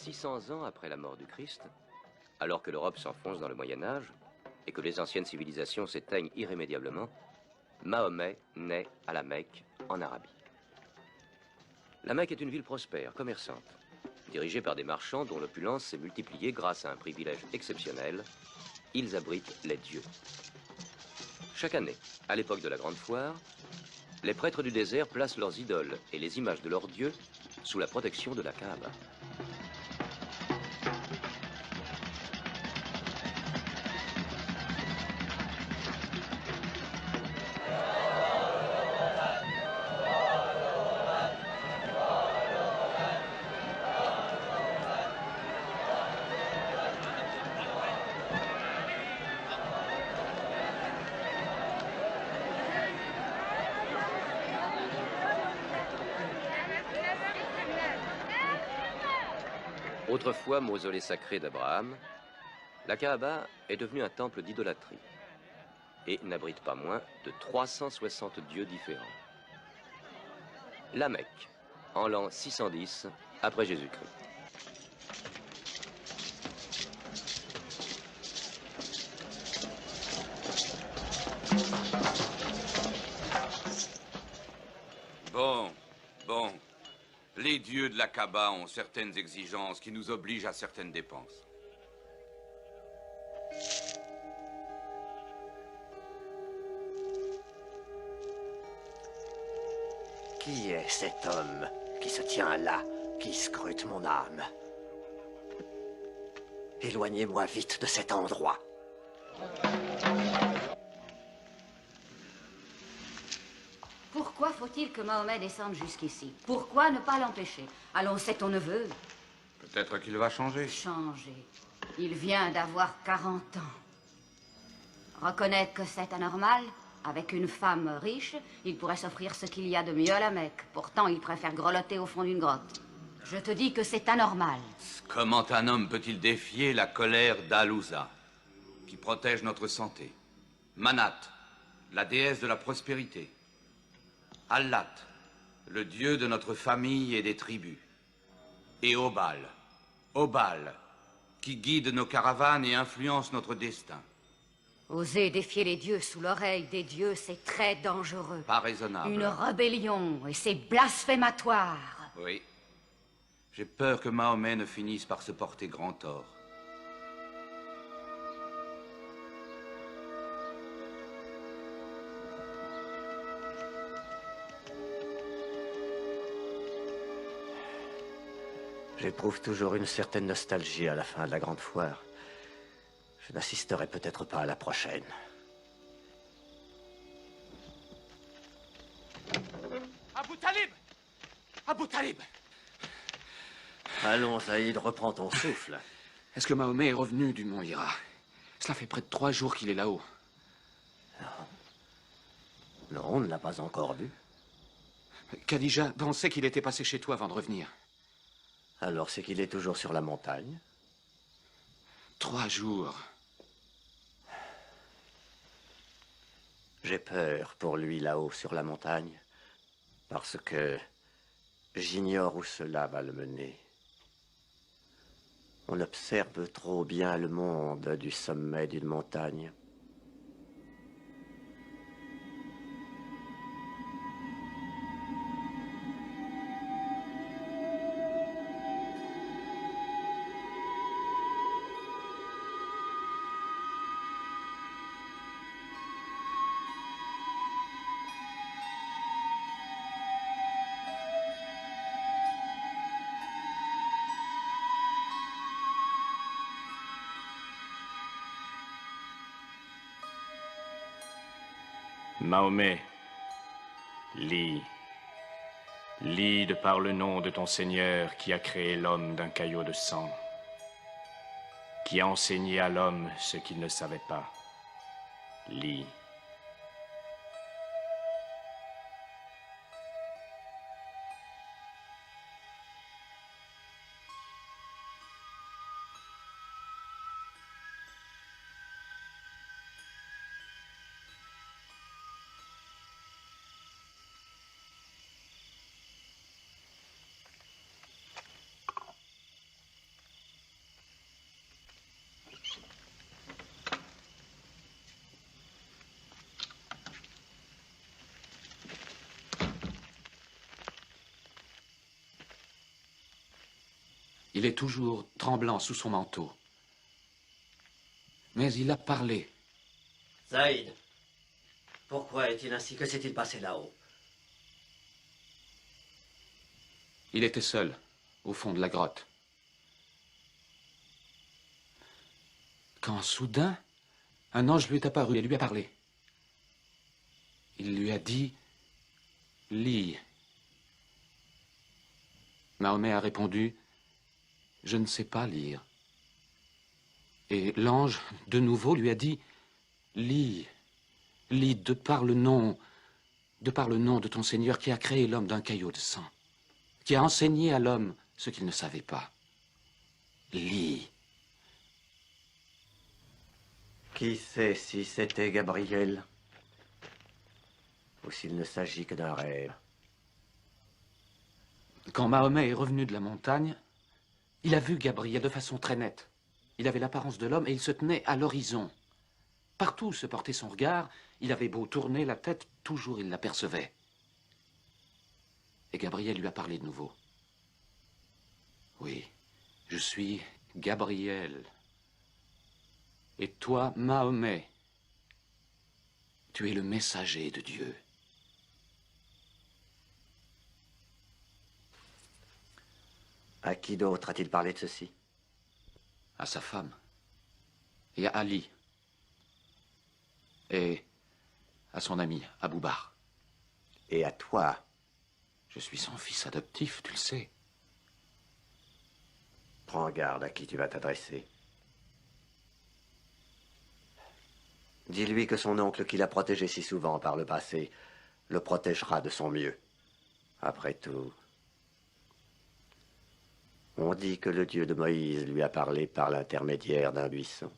600 ans après la mort du Christ, alors que l'Europe s'enfonce dans le Moyen-Âge et que les anciennes civilisations s'éteignent irrémédiablement, Mahomet naît à la Mecque, en Arabie. La Mecque est une ville prospère, commerçante, dirigée par des marchands dont l'opulence s'est multipliée grâce à un privilège exceptionnel. Ils abritent les dieux. Chaque année, à l'époque de la Grande Foire, les prêtres du désert placent leurs idoles et les images de leurs dieux sous la protection de la Kaaba. Autrefois mausolée sacré d'Abraham, la Kaaba est devenue un temple d'idolâtrie et n'abrite pas moins de 360 dieux différents. La Mecque, en l'an 610 après Jésus-Christ. Bon. Les dieux de la Kaaba ont certaines exigences qui nous obligent à certaines dépenses. Qui est cet homme qui se tient là, qui scrute mon âme? Éloignez-moi vite de cet endroit. Pourquoi faut-il que Mahomet descende jusqu'ici? Pourquoi ne pas l'empêcher? Allons, c'est ton neveu. Peut-être qu'il va changer. Changer. Il vient d'avoir 40 ans. Reconnaître que c'est anormal? Avec une femme riche, il pourrait s'offrir ce qu'il y a de mieux à la Mecque. Pourtant, il préfère grelotter au fond d'une grotte. Je te dis que c'est anormal. Comment un homme peut-il défier la colère d'Alouza, qui protège notre santé? Manat, la déesse de la prospérité. Allat, le dieu de notre famille et des tribus. Et Obal, qui guide nos caravanes et influence notre destin. Oser défier les dieux sous l'oreille des dieux, c'est très dangereux. Pas raisonnable. Une rébellion, et c'est blasphématoire. Oui. J'ai peur que Mahomet ne finisse par se porter grand tort. J'éprouve toujours une certaine nostalgie à la fin de la Grande Foire. Je n'assisterai peut-être pas à la prochaine. Abou Talib! Abou Talib! Allons, Zaïd, reprends ton souffle. Est-ce que Mahomet est revenu du mont Hira? Cela fait près de 3 jours qu'il est là-haut. Non, on ne l'a pas encore vu. Khadija pensait qu'il était passé chez toi avant de revenir. Alors c'est qu'il est toujours sur la montagne? 3 jours. J'ai peur pour lui là-haut sur la montagne, parce que j'ignore où cela va le mener. On observe trop bien le monde du sommet d'une montagne. Mahomet, lis. Lis de par le nom de ton Seigneur qui a créé l'homme d'un caillot de sang, qui a enseigné à l'homme ce qu'il ne savait pas. Lis. Il est toujours tremblant sous son manteau. Mais il a parlé. Zaïd, pourquoi est-il ainsi? Que s'est-il passé là-haut? Il était seul, au fond de la grotte. Quand soudain, un ange lui est apparu et lui a parlé. Il lui a dit, « Lis. » Mahomet a répondu, « Je ne sais pas lire. » Et l'ange, de nouveau, lui a dit, « Lis, lis de par le nom de ton Seigneur qui a créé l'homme d'un caillot de sang, qui a enseigné à l'homme ce qu'il ne savait pas. Lis. » Qui sait si c'était Gabriel ou s'il ne s'agit que d'un rêve? Quand Mahomet est revenu de la montagne, il a vu Gabriel de façon très nette. Il avait l'apparence de l'homme et il se tenait à l'horizon. Partout où se portait son regard, il avait beau tourner la tête, toujours il l'apercevait. Et Gabriel lui a parlé de nouveau. Oui, je suis Gabriel. Et toi, Mahomet, tu es le messager de Dieu. À qui d'autre a-t-il parlé de ceci? À sa femme. Et à Ali. Et à son ami, Aboubar. Et à toi? Je suis son fils adoptif, tu le sais. Prends garde à qui tu vas t'adresser. Dis-lui que son oncle qui l'a protégé si souvent par le passé le protégera de son mieux. Après tout, on dit que le Dieu de Moïse lui a parlé par l'intermédiaire d'un buisson.